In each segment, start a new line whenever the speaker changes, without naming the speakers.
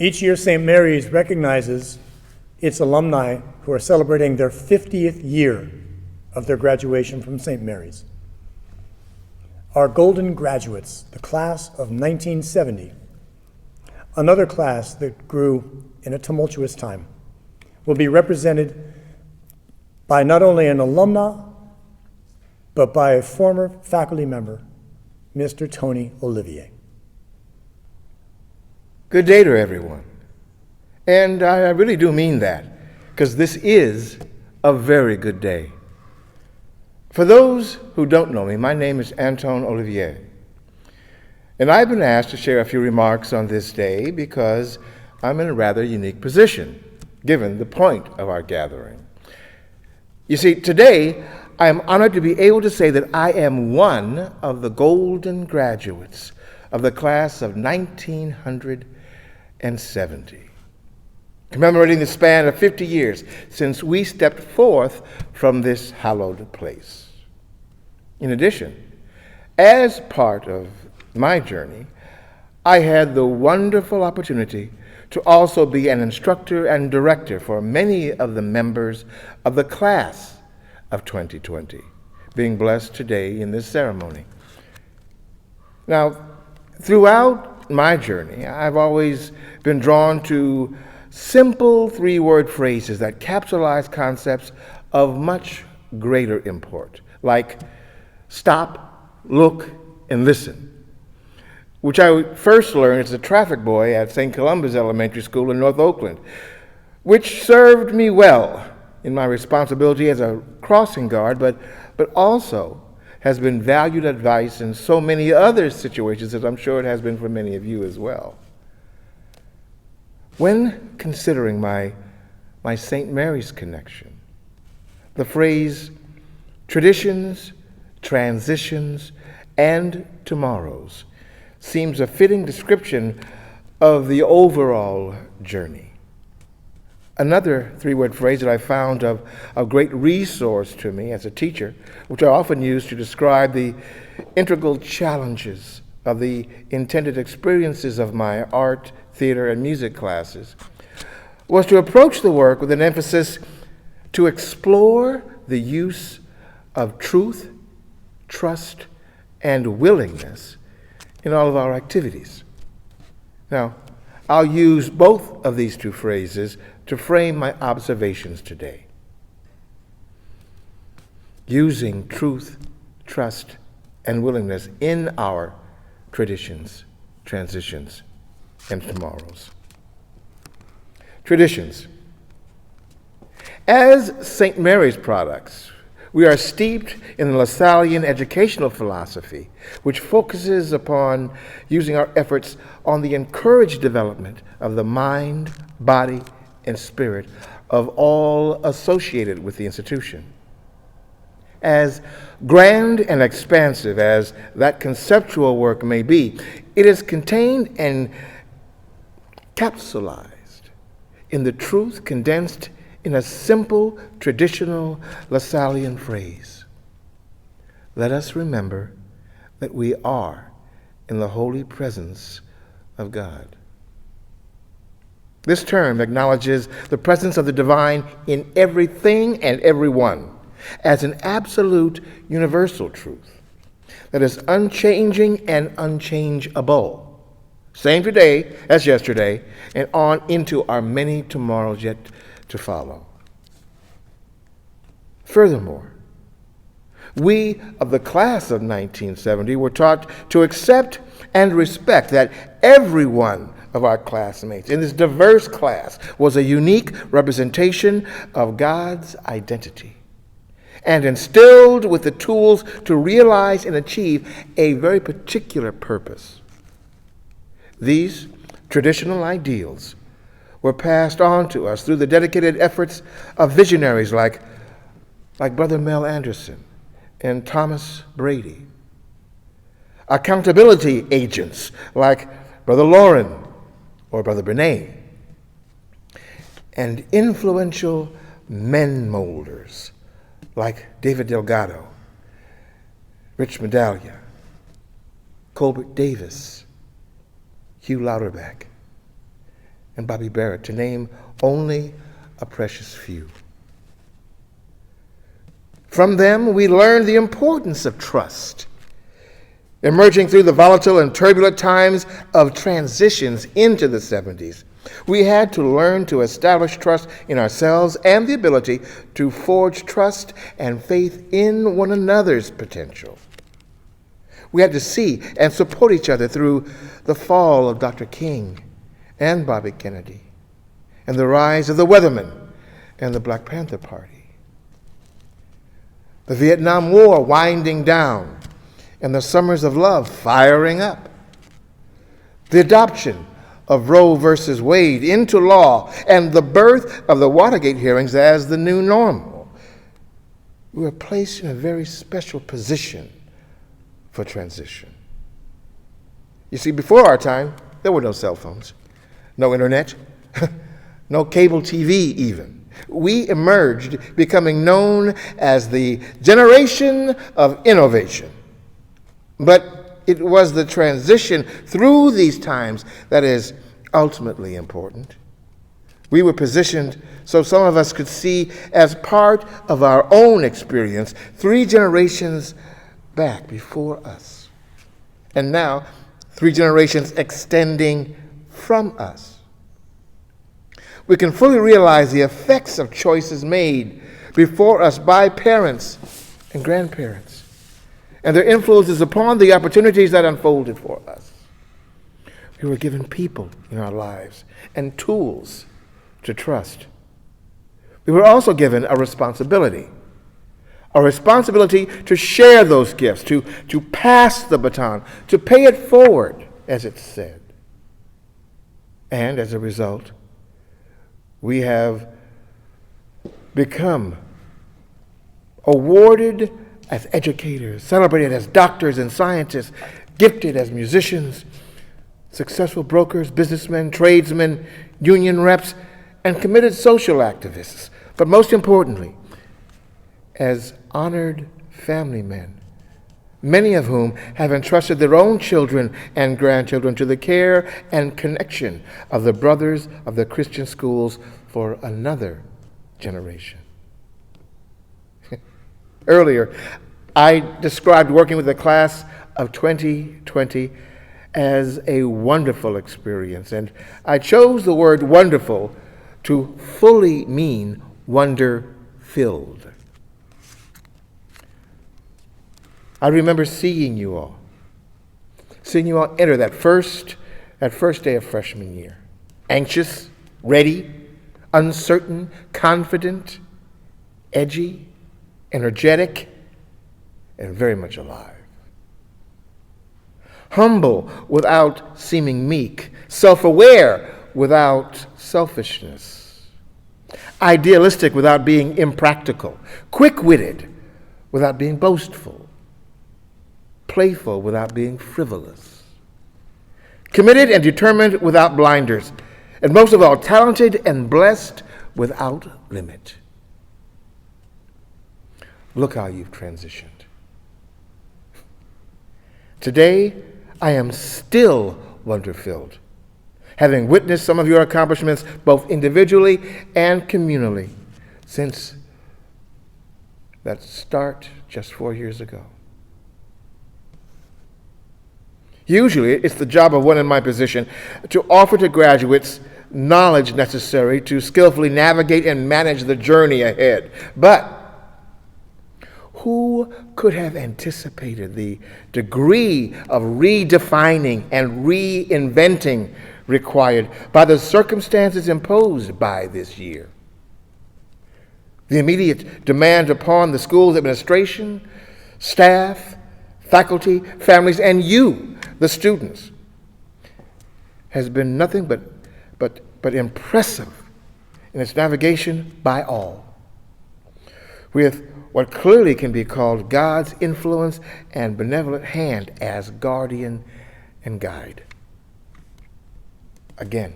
Each year, St. Mary's recognizes its alumni who are celebrating their 50th year of their graduation from St. Mary's. Our golden graduates, the class of 1970, another class that grew in a tumultuous time, will be represented by not only an alumna, but by a former faculty member, Mr. Antone Olivier.
Good day to everyone. And I really do mean that, because this is a very good day. For those who don't know me, my name is Antone Olivier. And I've been asked to share a few remarks on this day because I'm in a rather unique position, given the point of our gathering. You see, today I am honored to be able to say that I am one of the golden graduates of the class of 1970, commemorating the span of 50 years since we stepped forth from this hallowed place. In addition, as part of my journey, I had the wonderful opportunity to also be an instructor and director for many of the members of the class of 2020, being blessed today in this ceremony. Now, throughout my journey, I've always been drawn to simple three-word phrases that capsulize concepts of much greater import, like stop, look, and listen, which I first learned as a traffic boy at St. Columba's Elementary School in North Oakland, which served me well in my responsibility as a crossing guard, but also has been valued advice in so many other situations, as I'm sure it has been for many of you as well. When considering my St. Mary's connection, the phrase traditions, transitions, and tomorrows seems a fitting description of the overall journey. Another three-word phrase that I found of great resource to me as a teacher, which I often use to describe the integral challenges of the intended experiences of my art, theater, and music classes, was to approach the work with an emphasis to explore the use of truth, trust, and willingness in all of our activities. Now, I'll use both of these two phrases to frame my observations today. Using truth, trust, and willingness in our traditions, transitions, and tomorrows. Traditions. As St. Mary's products, we are steeped in the Lassallean educational philosophy, which focuses upon using our efforts on the encouraged development of the mind, body, and spirit of all associated with the institution. As grand and expansive as that conceptual work may be, it is contained and capsulized in the truth condensed in a simple, traditional Lassallean phrase. Let us remember that we are in the holy presence of God. This term acknowledges the presence of the divine in everything and everyone as an absolute universal truth that is unchanging and unchangeable, same today as yesterday, and on into our many tomorrows yet to follow. Furthermore, we of the class of 1970 were taught to accept and respect that every one of our classmates in this diverse class was a unique representation of God's identity and instilled with the tools to realize and achieve a very particular purpose. These traditional ideals were passed on to us through the dedicated efforts of visionaries like Brother Mel Anderson and Thomas Brady, accountability agents like Brother Lauren or Brother Benet, and influential men molders like David Delgado, Rich Medallia, Colbert Davis, Hugh Louderback, and Bobby Barrett, to name only a precious few. From them, we learned the importance of trust. Emerging through the volatile and turbulent times of transitions into the 70s, we had to learn to establish trust in ourselves and the ability to forge trust and faith in one another's potential. We had to see and support each other through the fall of Dr. King and Bobby Kennedy, and the rise of the Weathermen and the Black Panther Party. The Vietnam War winding down, and the summers of love firing up. The adoption of Roe versus Wade into law, and the birth of the Watergate hearings as the new normal. We were placed in a very special position for transition. You see, before our time, there were no cell phones, no internet, no cable TV even. We emerged becoming known as the generation of innovation. But it was the transition through these times that is ultimately important. We were positioned so some of us could see as part of our own experience 3 generations back before us. And now, 3 generations extending from us. We can fully realize the effects of choices made before us by parents and grandparents, and their influences upon the opportunities that unfolded for us. We were given people in our lives and tools to trust. We were also given a responsibility to share those gifts, to pass the baton, to pay it forward, as it's said. And as a result, we have become awarded as educators, celebrated as doctors and scientists, gifted as musicians, successful brokers, businessmen, tradesmen, union reps, and committed social activists. But most importantly, as honored family men, many of whom have entrusted their own children and grandchildren to the care and connection of the brothers of the Christian schools for another generation. Earlier, I described working with the class of 2020 as a wonderful experience, and I chose the word wonderful to fully mean wonder-filled. I remember seeing you all enter that first day of freshman year, anxious, ready, uncertain, confident, edgy, energetic, and very much alive. Humble without seeming meek, self-aware without selfishness, idealistic without being impractical, quick-witted without being boastful, playful without being frivolous, committed and determined without blinders, and most of all, talented and blessed without limit. Look how you've transitioned. Today, I am still wonder-filled, having witnessed some of your accomplishments both individually and communally since that start just 4 years ago. Usually, it's the job of one in my position to offer to graduates knowledge necessary to skillfully navigate and manage the journey ahead. But who could have anticipated the degree of redefining and reinventing required by the circumstances imposed by this year? The immediate demand upon the school's administration, staff, faculty, families, and you, the students, has been nothing but impressive in its navigation by all, with what clearly can be called God's influence and benevolent hand as guardian and guide. Again,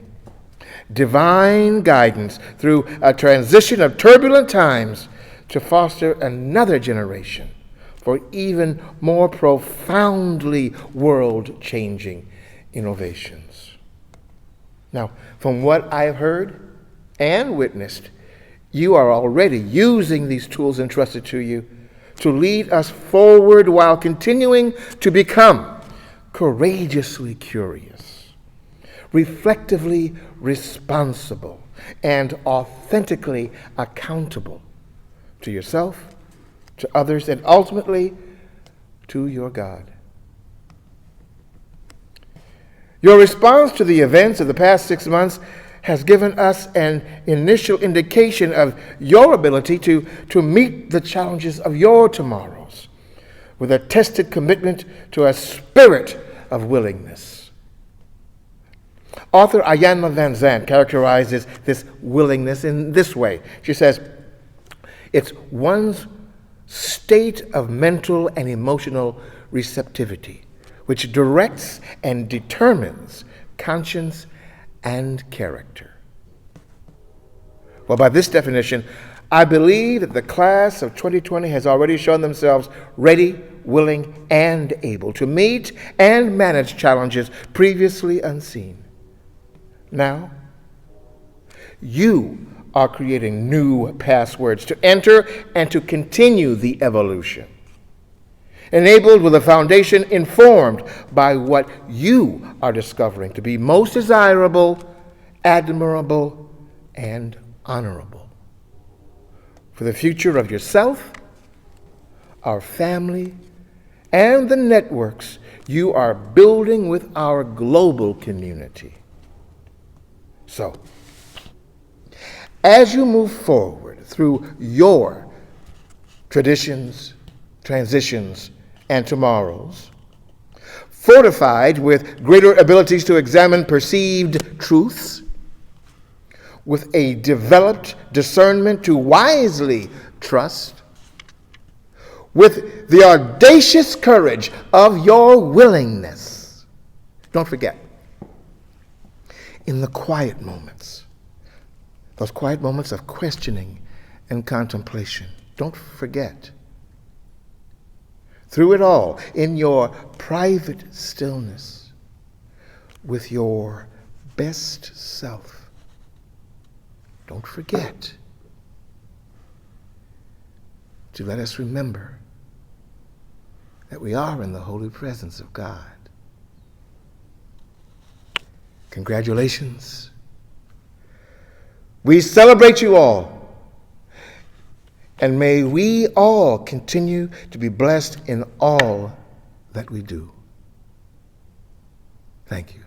divine guidance through a transition of turbulent times to foster another generation for even more profoundly world-changing innovations. Now, from what I've heard and witnessed, you are already using these tools entrusted to you to lead us forward while continuing to become courageously curious, reflectively responsible, and authentically accountable to yourself, to others, and ultimately to your God. Your response to the events of the past 6 months has given us an initial indication of your ability to meet the challenges of your tomorrows with a tested commitment to a spirit of willingness. Author Iyanla Vanzant characterizes this willingness in this way. She says, it's one's state of mental and emotional receptivity, which directs and determines conscience and character. Well, by this definition, I believe that the class of 2020 has already shown themselves ready, willing, and able to meet and manage challenges previously unseen. Now, you are creating new passwords to enter and to continue the evolution, enabled with a foundation informed by what you are discovering to be most desirable, admirable, and honorable for the future of yourself, our family, and the networks you are building with our global community. So, as you move forward through your traditions, transitions, and tomorrows, fortified with greater abilities to examine perceived truths, with a developed discernment to wisely trust, with the audacious courage of your willingness. Don't forget, in the quiet moments, those quiet moments of questioning and contemplation, don't forget, through it all, in your private stillness, with your best self, don't forget to let us remember that we are in the holy presence of God. Congratulations. We celebrate you all. And may we all continue to be blessed in all that we do. Thank you.